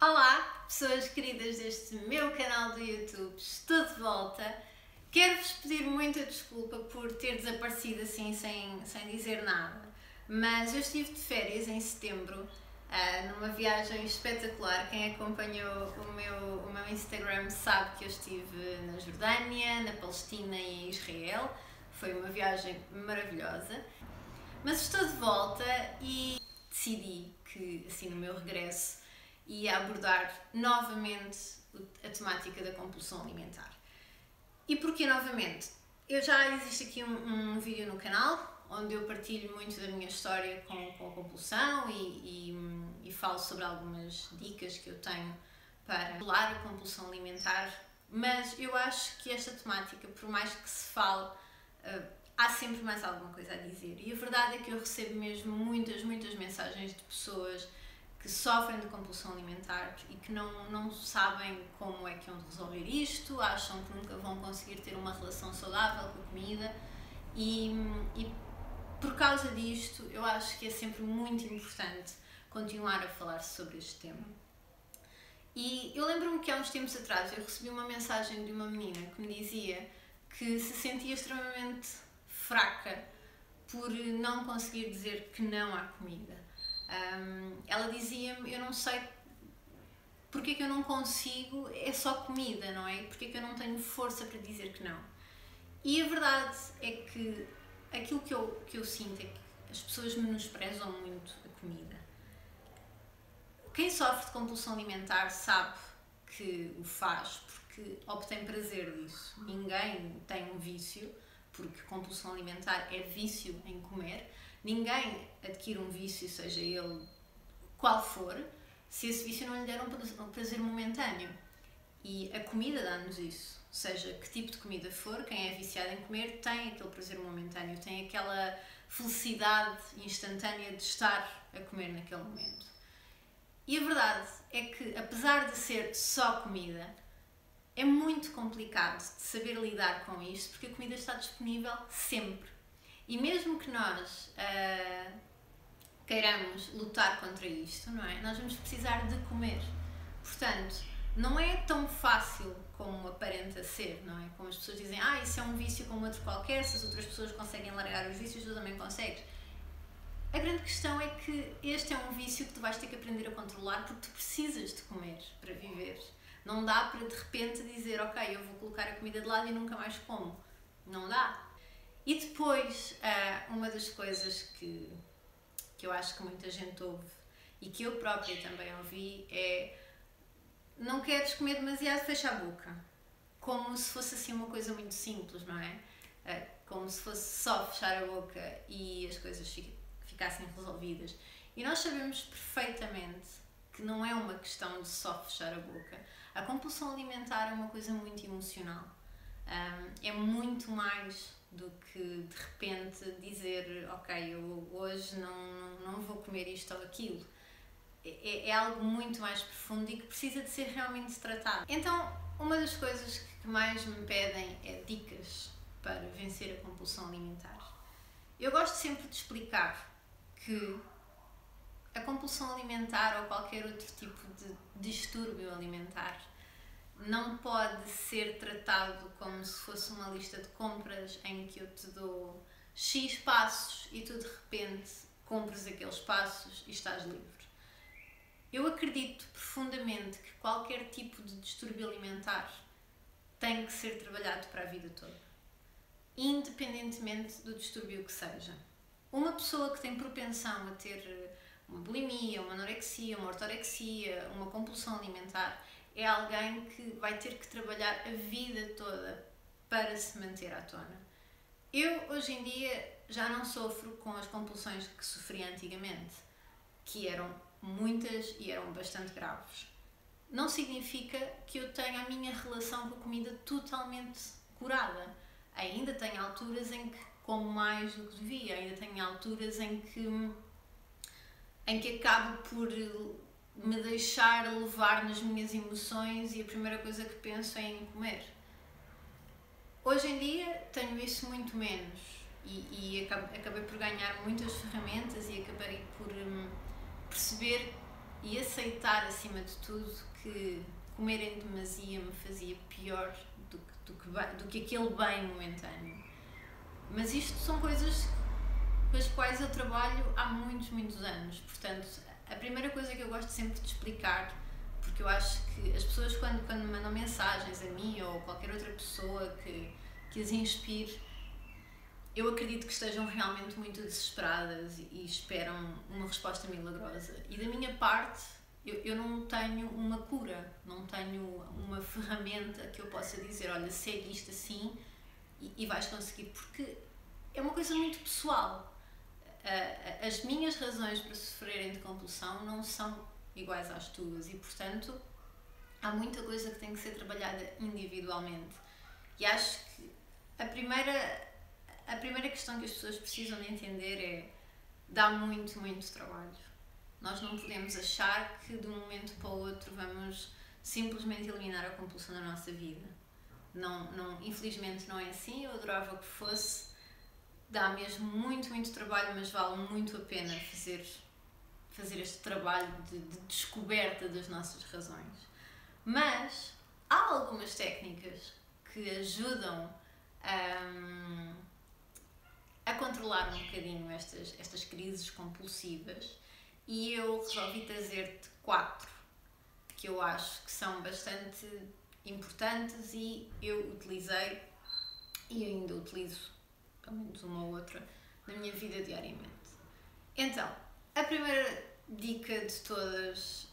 Olá, pessoas queridas deste meu canal do YouTube, estou de volta. Quero-vos pedir muita desculpa por ter desaparecido assim sem dizer nada, mas eu estive de férias em setembro, numa viagem espetacular. Quem acompanhou o meu Instagram sabe que eu estive na Jordânia, na Palestina e em Israel. Foi uma viagem maravilhosa, mas estou de volta e decidi que, assim, no meu regresso, ia abordar novamente a temática da compulsão alimentar. E porquê novamente? Já existe aqui um vídeo no canal onde eu partilho muito da minha história com a compulsão e falo sobre algumas dicas que eu tenho para controlar a compulsão alimentar, mas eu acho que esta temática, por mais que se fale, há sempre mais alguma coisa a dizer. E a verdade é que eu recebo mesmo muitas mensagens de pessoas que sofrem de compulsão alimentar e que não sabem como é que vão resolver isto, acham que nunca vão conseguir ter uma relação saudável com a comida e por causa disto eu acho que é sempre muito importante continuar a falar sobre este tema. E eu lembro-me que há uns tempos atrás eu recebi uma mensagem de uma menina que me dizia que se sentia extremamente fraca por não conseguir dizer que não à comida. Ela dizia-me, eu não sei porque é que eu não consigo, é só comida, não é? Porque é que eu não tenho força para dizer que não? E a verdade é que aquilo que eu sinto é que as pessoas menosprezam muito a comida. Quem sofre de compulsão alimentar sabe que o faz porque obtém prazer disso. Ninguém tem um vício, porque compulsão alimentar é vício em comer. Ninguém adquire um vício, seja ele qual for, se esse vício não lhe der um prazer momentâneo. E a comida dá-nos isso. Seja que tipo de comida for, quem é viciado em comer tem aquele prazer momentâneo, tem aquela felicidade instantânea de estar a comer naquele momento. E a verdade é que, apesar de ser só comida, é muito complicado de saber lidar com isto, porque a comida está disponível sempre. E mesmo que nós queiramos lutar contra isto, não é? Nós vamos precisar de comer. Portanto, não é tão fácil como aparenta ser, não é? Como as pessoas dizem, isso é um vício como outro qualquer, se as outras pessoas conseguem largar os vícios, tu também consegues. A grande questão é que este é um vício que tu vais ter que aprender a controlar porque tu precisas de comer para viver. Não dá para de repente dizer, ok, eu vou colocar a comida de lado e nunca mais como. Não dá. E depois, uma das coisas que eu acho que muita gente ouve e que eu própria também ouvi é: não queres comer demasiado, fecha a boca. Como se fosse assim uma coisa muito simples, não é? Como se fosse só fechar a boca e as coisas ficassem resolvidas. E nós sabemos perfeitamente que não é uma questão de só fechar a boca. A compulsão alimentar é uma coisa muito emocional. É muito mais do que de repente dizer, ok, eu hoje não vou comer isto ou aquilo. É algo muito mais profundo e que precisa de ser realmente tratado. Então, uma das coisas que mais me pedem é dicas para vencer a compulsão alimentar. Eu gosto sempre de explicar que a compulsão alimentar ou qualquer outro tipo de distúrbio alimentar não pode ser tratado como se fosse uma lista de compras em que eu te dou X passos e tu de repente compras aqueles passos e estás livre. Eu acredito profundamente que qualquer tipo de distúrbio alimentar tem que ser trabalhado para a vida toda, independentemente do distúrbio que seja. Uma pessoa que tem propensão a ter uma bulimia, uma anorexia, uma ortorexia, uma compulsão alimentar, é alguém que vai ter que trabalhar a vida toda para se manter à tona. Eu, hoje em dia, já não sofro com as compulsões que sofria antigamente, que eram muitas e eram bastante graves. Não significa que eu tenha a minha relação com a comida totalmente curada. Ainda tenho alturas em que como mais do que devia, ainda tenho alturas em que acabo por me deixar levar nas minhas emoções e a primeira coisa que penso é em comer. Hoje em dia tenho isso muito menos e acabei por ganhar muitas ferramentas e acabei por perceber e aceitar acima de tudo que comer em demasia me fazia pior do que aquele bem momentâneo. Mas isto são coisas com as quais eu trabalho há muitos anos. Portanto, a primeira coisa que eu gosto sempre de explicar, porque eu acho que as pessoas quando me mandam mensagens a mim ou qualquer outra pessoa que as inspire, eu acredito que estejam realmente muito desesperadas e esperam uma resposta milagrosa. E da minha parte, eu não tenho uma cura, não tenho uma ferramenta que eu possa dizer, olha, segue isto assim e vais conseguir, porque é uma coisa muito pessoal. As minhas razões para sofrerem de compulsão não são iguais às tuas e, portanto, há muita coisa que tem que ser trabalhada individualmente. E acho que a primeira questão que as pessoas precisam de entender é: dá muito trabalho. Nós não podemos achar que de um momento para o outro vamos simplesmente eliminar a compulsão da nossa vida. Não, infelizmente não é assim, eu adorava que fosse. Dá mesmo muito trabalho, mas vale muito a pena fazer este trabalho de descoberta das nossas razões. Mas há algumas técnicas que ajudam a controlar um bocadinho estas crises compulsivas, e eu resolvi trazer-te 4 que eu acho que são bastante importantes e eu utilizei e ainda utilizo pelo menos uma ou outra na minha vida diariamente. Então, a primeira dica de todas,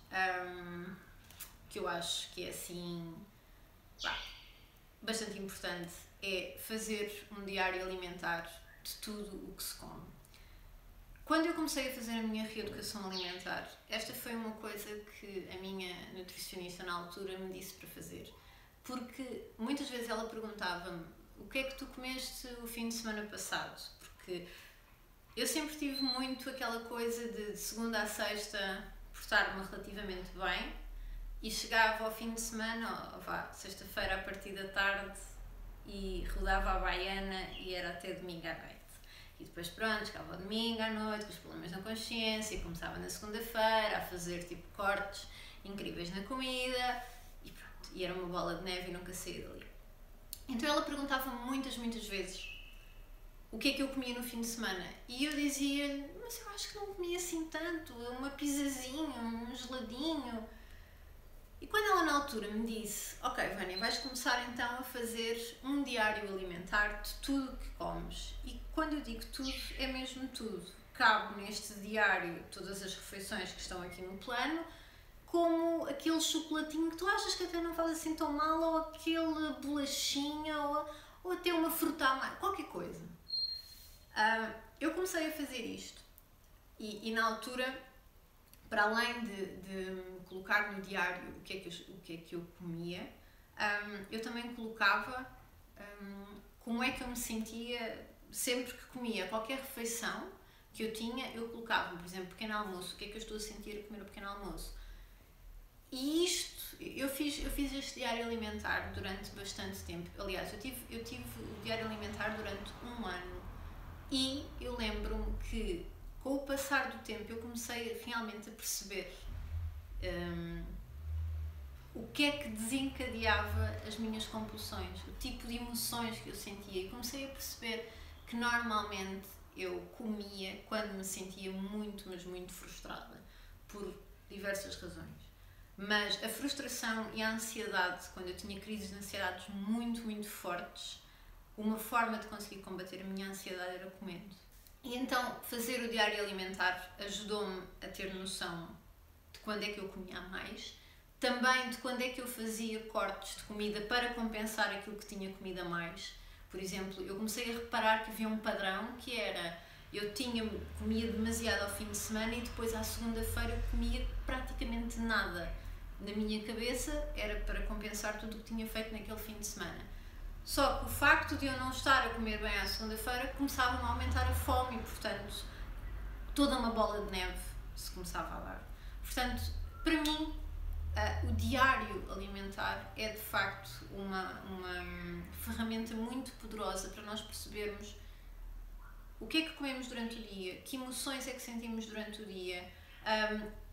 que eu acho que é assim bastante importante, é fazer um diário alimentar de tudo o que se come. Quando eu comecei a fazer a minha reeducação alimentar, esta foi uma coisa que a minha nutricionista na altura me disse para fazer, porque muitas vezes ela perguntava-me: o que é que tu comeste o fim de semana passado? Porque eu sempre tive muito aquela coisa de segunda a sexta portar-me relativamente bem e chegava ao fim de semana, sexta-feira a partir da tarde, e rodava a baiana e era até domingo à noite. E depois pronto, chegava ao domingo à noite com os problemas na consciência e começava na segunda-feira a fazer tipo cortes incríveis na comida e pronto, e era uma bola de neve e nunca saía dali. Então ela perguntava-me muitas vezes o que é que eu comia no fim de semana, e eu dizia-lhe: mas eu acho que não comia assim tanto, uma pizzazinha, um geladinho. E quando ela na altura me disse: ok Vânia, vais começar então a fazer um diário alimentar de tudo o que comes, e quando eu digo tudo, é mesmo tudo, cabe neste diário todas as refeições que estão aqui no plano, como aquele chocolatinho que tu achas que até não faz assim tão mal, ou aquele bolachinha, ou até uma fruta a mais, qualquer coisa. Eu comecei a fazer isto e na altura, para além de colocar no diário o que é que eu comia, eu também colocava como é que eu me sentia sempre que comia qualquer refeição que eu tinha. Eu colocava, por exemplo, pequeno almoço, o que é que eu estou a sentir a comer o pequeno almoço. E isto, eu fiz este diário alimentar durante bastante tempo. Aliás, eu tive o diário alimentar durante 1 ano, e eu lembro-me que com o passar do tempo eu comecei realmente a perceber o que é que desencadeava as minhas compulsões, o tipo de emoções que eu sentia, e comecei a perceber que normalmente eu comia quando me sentia muito frustrada, por diversas razões. Mas a frustração e a ansiedade, quando eu tinha crises de ansiedades muito fortes, uma forma de conseguir combater a minha ansiedade era comendo. E então fazer o diário alimentar ajudou-me a ter noção de quando é que eu comia a mais, também de quando é que eu fazia cortes de comida para compensar aquilo que tinha comido a mais. Por exemplo, eu comecei a reparar que havia um padrão que era: eu comia demasiado ao fim de semana e depois à segunda-feira comia praticamente nada. Na minha cabeça era para compensar tudo o que tinha feito naquele fim de semana. Só que o facto de eu não estar a comer bem à segunda-feira começava-me a aumentar a fome e, portanto, toda uma bola de neve se começava a dar. Portanto, para mim, o diário alimentar é de facto uma ferramenta muito poderosa para nós percebermos o que é que comemos durante o dia, que emoções é que sentimos durante o dia,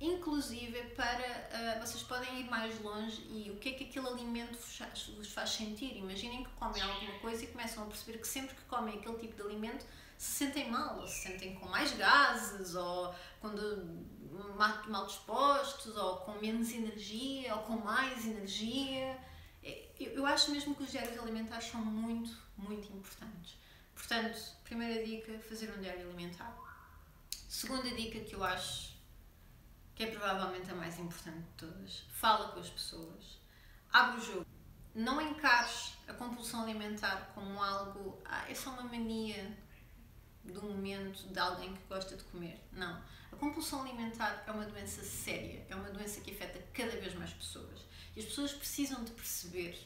Inclusive para vocês podem ir mais longe e o que é que aquele alimento vos faz sentir. Imaginem que comem alguma coisa e começam a perceber que sempre que comem aquele tipo de alimento se sentem mal, ou se sentem com mais gases, ou quando mal dispostos, ou com menos energia, ou com mais energia. Eu acho mesmo que os diários alimentares são muito, muito importantes. Portanto, primeira dica, fazer um diário alimentar. Segunda dica que eu acho que é provavelmente a mais importante de todas, fala com as pessoas, abre o jogo. Não encares a compulsão alimentar como algo, é só uma mania do momento de alguém que gosta de comer. Não. A compulsão alimentar é uma doença séria, é uma doença que afeta cada vez mais pessoas. E as pessoas precisam de perceber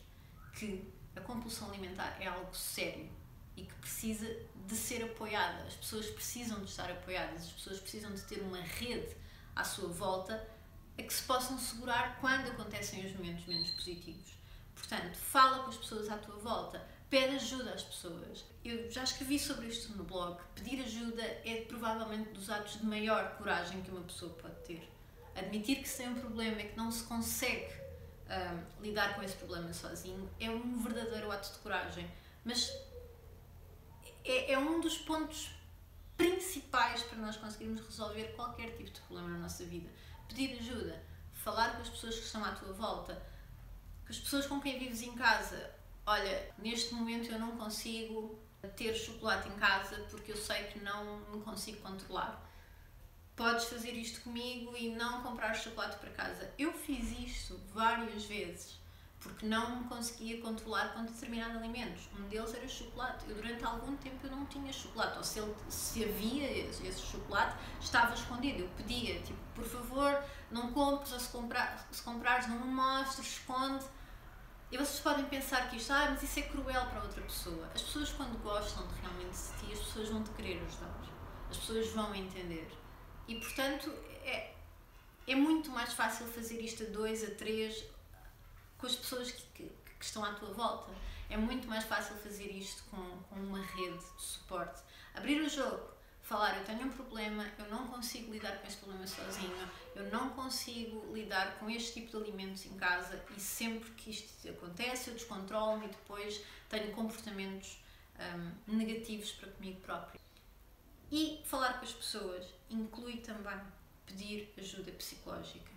que a compulsão alimentar é algo sério e que precisa de ser apoiada. As pessoas precisam de estar apoiadas, as pessoas precisam de ter uma rede à sua volta a que se possam segurar quando acontecem os momentos menos positivos. Portanto, fala com as pessoas à tua volta, pede ajuda às pessoas. Eu já escrevi sobre isto no blog. Pedir ajuda é provavelmente dos atos de maior coragem que uma pessoa pode ter. Admitir que se tem um problema e que não se consegue lidar com esse problema sozinho é um verdadeiro ato de coragem. Mas é um dos pontos principais para nós conseguirmos resolver qualquer tipo de problema na nossa vida. Pedir ajuda, falar com as pessoas que estão à tua volta, com as pessoas com quem vives em casa. Olha, neste momento eu não consigo ter chocolate em casa porque eu sei que não me consigo controlar. Podes fazer isto comigo e não comprar chocolate para casa. Eu fiz isto várias vezes porque não me conseguia controlar com determinados alimentos. Um deles era chocolate. Eu durante algum tempo eu não tinha chocolate, ou se havia esse chocolate, estava escondido. Eu pedia, tipo, por favor, não compres, ou se comprares não me mostres, esconde. E vocês podem pensar que isto, mas isso é cruel para outra pessoa. As pessoas quando gostam de realmente de ti, as pessoas vão te querer ajudar. As pessoas vão entender. E portanto, é muito mais fácil fazer isto a 2, a 3, com as pessoas que estão à tua volta. É muito mais fácil fazer isto com uma rede de suporte. Abrir o jogo, falar, eu tenho um problema, eu não consigo lidar com este problema sozinho, eu não consigo lidar com este tipo de alimentos em casa e sempre que isto acontece eu descontrolo-me e depois tenho comportamentos negativos para comigo próprio. E falar com as pessoas inclui também pedir ajuda psicológica.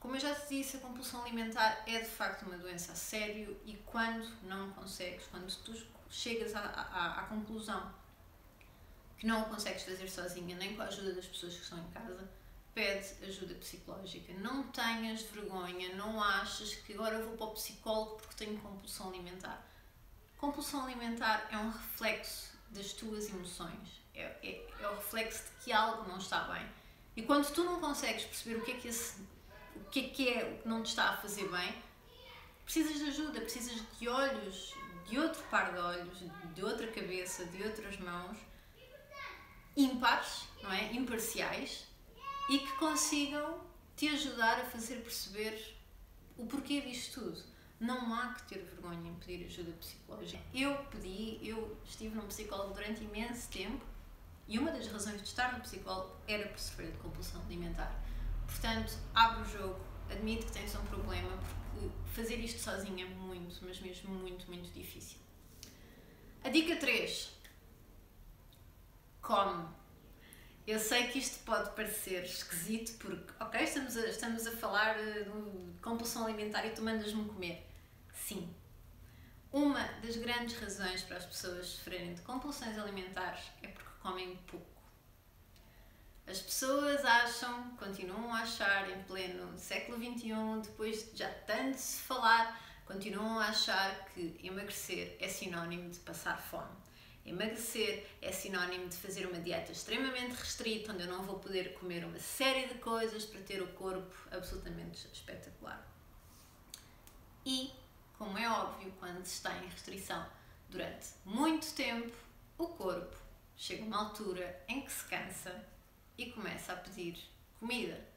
Como eu já te disse, a compulsão alimentar é de facto uma doença a sério e quando não consegues, quando tu chegas à conclusão que não o consegues fazer sozinha, nem com a ajuda das pessoas que estão em casa, pede ajuda psicológica. Não tenhas vergonha, não achas que agora eu vou para o psicólogo porque tenho compulsão alimentar. Compulsão alimentar é um reflexo das tuas emoções, é o reflexo de que algo não está bem. E quando tu não consegues perceber o que é o que não te está a fazer bem, precisas de ajuda, precisas de olhos, de outro par de olhos, de outra cabeça, de outras mãos, ímpares, não é? Imparciais, e que consigam te ajudar a fazer perceber o porquê disto tudo. Não há que ter vergonha em pedir ajuda psicológica. Eu estive num psicólogo durante imenso tempo e uma das razões de estar no psicólogo era por sofrer de compulsão alimentar. Portanto, abre o jogo, admite que tens um problema, porque fazer isto sozinho é muito, mas mesmo muito, muito difícil. A dica 3. Come. Eu sei que isto pode parecer esquisito porque, ok, estamos a falar de compulsão alimentar e tu mandas-me comer. Sim. Uma das grandes razões para as pessoas sofrerem de compulsões alimentares é porque comem pouco. As pessoas continuam a achar em pleno século XXI, depois de já tanto se falar, continuam a achar que emagrecer é sinónimo de passar fome. Emagrecer é sinónimo de fazer uma dieta extremamente restrita, onde eu não vou poder comer uma série de coisas para ter o corpo absolutamente espetacular. E, como é óbvio, quando se está em restrição durante muito tempo, o corpo chega a uma altura em que se cansa e começa a pedir comida.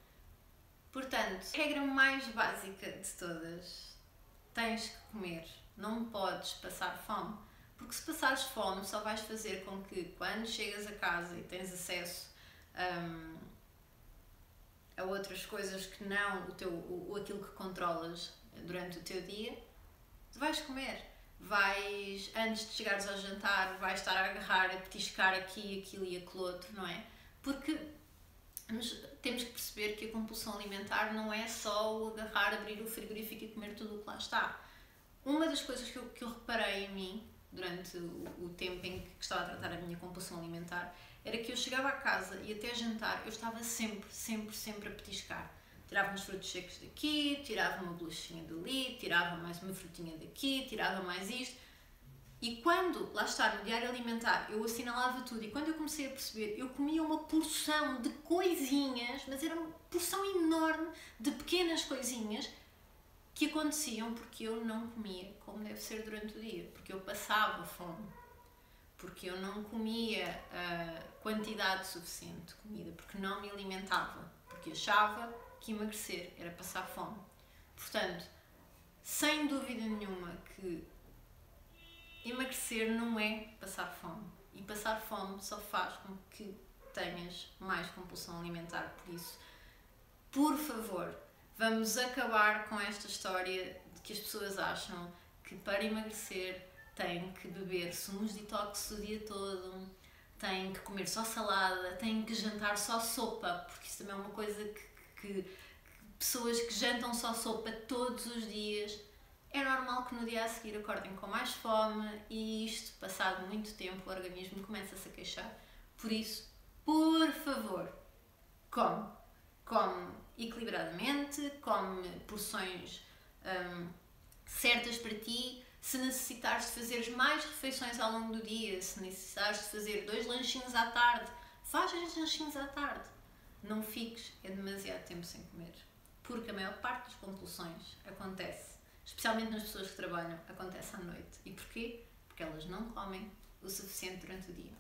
Portanto, a regra mais básica de todas, tens que comer, não podes passar fome. Porque se passares fome só vais fazer com que quando chegas a casa e tens acesso a outras coisas que não aquilo que controlas durante o teu dia, tu vais comer. Antes de chegares ao jantar, vais estar a agarrar, a petiscar aqui, aquilo e aquilo outro, não é? Porque temos que perceber que a compulsão alimentar não é só o agarrar, abrir o frigorífico e comer tudo o que lá está. Uma das coisas que eu reparei em mim, durante o tempo em que estava a tratar a minha compulsão alimentar, era que eu chegava a casa e até jantar eu estava sempre a petiscar. Tirava uns frutos secos daqui, tirava uma bolachinha dali, tirava mais uma frutinha daqui, tirava mais isto. E quando, lá está, no diário alimentar, eu assinalava tudo e quando eu comecei a perceber, eu comia uma porção de coisinhas, mas era uma porção enorme de pequenas coisinhas que aconteciam porque eu não comia como deve ser durante o dia, porque eu passava fome, porque eu não comia a quantidade suficiente de comida, porque não me alimentava, porque achava que emagrecer era passar fome. Portanto, sem dúvida nenhuma que emagrecer não é passar fome. E passar fome só faz com que tenhas mais compulsão alimentar. Por isso, por favor, vamos acabar com esta história de que as pessoas acham que para emagrecer têm que beber sumos detox o dia todo, têm que comer só salada, têm que jantar só sopa, porque isso também é uma coisa que pessoas que jantam só sopa todos os dias, é normal que no dia a seguir acordem com mais fome e isto, passado muito tempo, o organismo começa-se a queixar. Por isso, por favor, come equilibradamente, come porções certas para ti. Se necessitares de fazer mais refeições ao longo do dia, se necessitares de fazer 2 lanchinhos à tarde, faz 2 lanchinhos à tarde. Não fiques demasiado tempo sem comer, porque a maior parte das compulsões acontece, especialmente nas pessoas que trabalham, acontece à noite. E porquê? Porque elas não comem o suficiente durante o dia.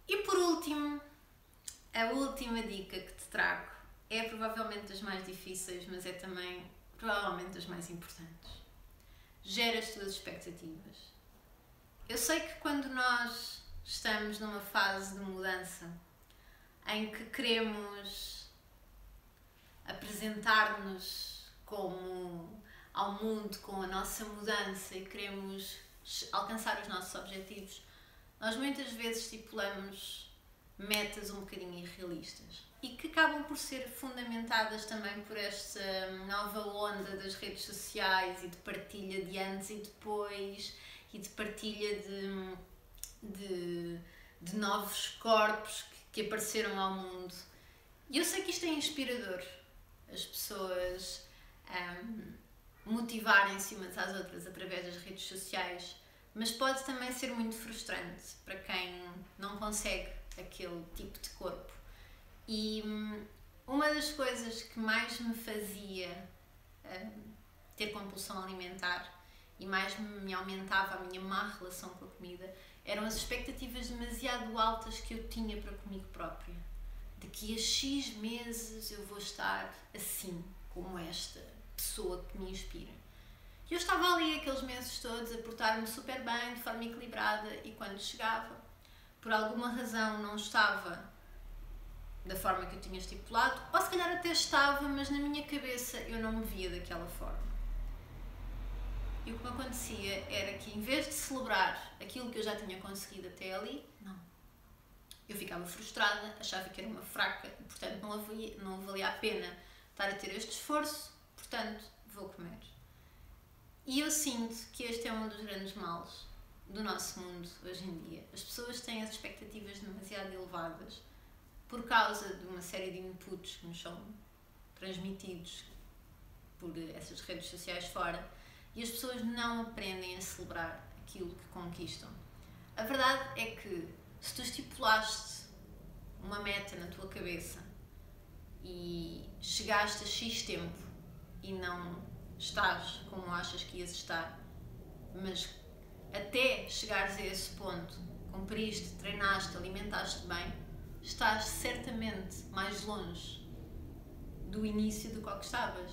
E por último, a última dica que te trago é provavelmente das mais difíceis, mas é também provavelmente das mais importantes. Gera as tuas expectativas. Eu sei que quando nós estamos numa fase de mudança em que queremos apresentar-nos como ao mundo com a nossa mudança e queremos alcançar os nossos objetivos, nós muitas vezes estipulamos metas um bocadinho irrealistas e que acabam por ser fundamentadas também por esta nova onda das redes sociais e de partilha de antes e depois e de partilha de novos corpos que apareceram ao mundo. E eu sei que isto é inspirador, as pessoas motivarem-se umas às outras através das redes sociais, mas pode também ser muito frustrante para quem não consegue aquele tipo de corpo. E uma das coisas que mais me fazia ter compulsão alimentar e mais me aumentava a minha má relação com a comida eram as expectativas demasiado altas que eu tinha para comigo própria. De que a X meses eu vou estar assim, como esta pessoa que me inspira. E eu estava ali aqueles meses todos a portar-me super bem, de forma equilibrada, e quando chegava, por alguma razão não estava da forma que eu tinha estipulado, ou se calhar até estava, mas na minha cabeça eu não me via daquela forma. E o que me acontecia era que, em vez de celebrar aquilo que eu já tinha conseguido até ali, não. Eu ficava frustrada, achava que era uma fraca e, portanto, não valia a pena estar a ter este esforço, portanto, vou comer. E eu sinto que este é um dos grandes males do nosso mundo hoje em dia. As pessoas têm as expectativas demasiado elevadas por causa de uma série de inputs que nos são transmitidos por essas redes sociais fora, e as pessoas não aprendem a celebrar aquilo que conquistam. A verdade é que se tu estipulaste uma meta na tua cabeça e chegaste a X tempo e não estás como achas que ias estar, mas até chegares a esse ponto, cumpriste, treinaste, alimentaste bem, estás certamente mais longe do início do que estavas.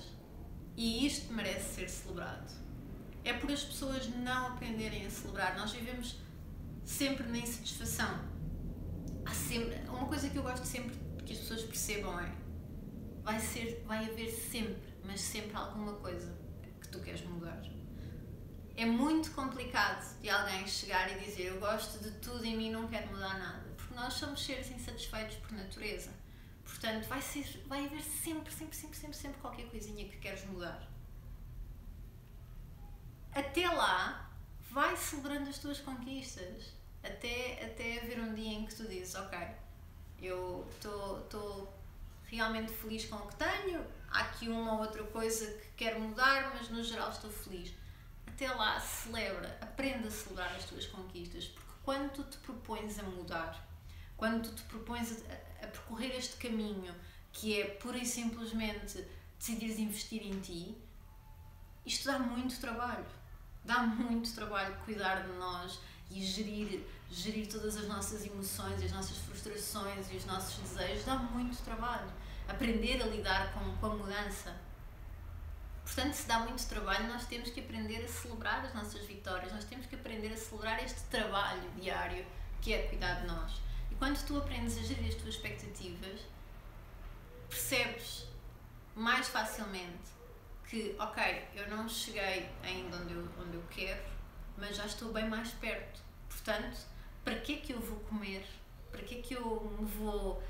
E isto merece ser celebrado. É por as pessoas não aprenderem a celebrar. Nós vivemos sempre na insatisfação. Há sempre... Uma coisa que eu gosto sempre que as pessoas percebam é: vai haver sempre, mas sempre alguma coisa que tu queres mudar. É muito complicado de alguém chegar e dizer eu gosto de tudo em mim, não quero mudar nada, porque nós somos seres insatisfeitos por natureza. Portanto, vai haver sempre qualquer coisinha que queres mudar. Até lá, vai celebrando as tuas conquistas. Até haver um dia em que tu dizes, ok, eu estou realmente feliz com o que tenho, há aqui uma ou outra coisa que quero mudar, mas no geral estou feliz. Até lá, celebra, aprende a celebrar as tuas conquistas, porque quando tu te propões a mudar, quando tu te propões a percorrer este caminho, que é pura e simplesmente decidires investir em ti, isto dá muito trabalho. Dá muito trabalho cuidar de nós e gerir todas as nossas emoções, as nossas frustrações e os nossos desejos. Dá muito trabalho. Aprender a lidar com a mudança. Portanto, se dá muito trabalho, nós temos que aprender a celebrar as nossas vitórias, nós temos que aprender a celebrar este trabalho diário que é cuidar de nós. E quando tu aprendes a gerir as tuas expectativas, percebes mais facilmente que, ok, eu não cheguei ainda onde eu quero, mas já estou bem mais perto. Portanto, para que é que eu vou comer? Para que é que eu me vou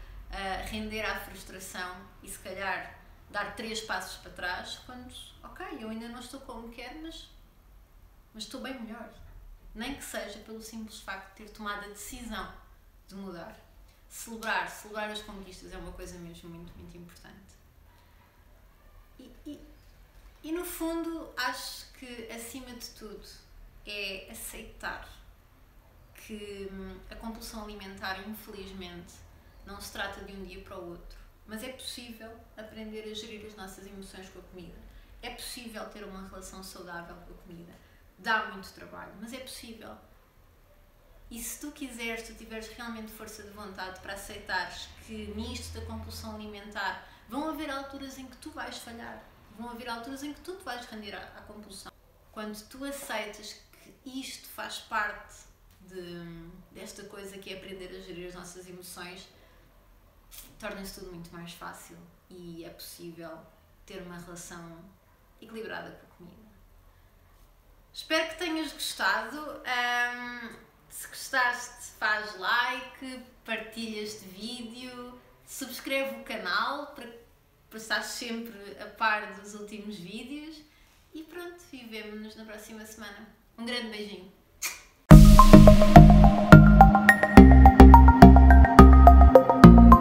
render à frustração e se calhar dar 3 passos para trás quando, ok, eu ainda não estou como quero, mas estou bem melhor. Nem que seja pelo simples facto de ter tomado a decisão de mudar. Celebrar as conquistas é uma coisa mesmo muito, muito importante. E no fundo, acho que acima de tudo é aceitar que a compulsão alimentar, infelizmente, não se trata de um dia para o outro. Mas é possível aprender a gerir as nossas emoções com a comida. É possível ter uma relação saudável com a comida. Dá muito trabalho, mas é possível. E se tu quiseres, tu tiveres realmente força de vontade para aceitares que nisto da compulsão alimentar vão haver alturas em que tu vais falhar. Vão haver alturas em que tu te vais render à compulsão. Quando tu aceitas que isto faz parte desta coisa que é aprender a gerir as nossas emoções, torna-se tudo muito mais fácil e é possível ter uma relação equilibrada com a comida. Espero que tenhas gostado. Se gostaste, faz like, partilha este vídeo, subscreve o canal para estar sempre a par dos últimos vídeos e pronto, e vemo-nos na próxima semana. Um grande beijinho!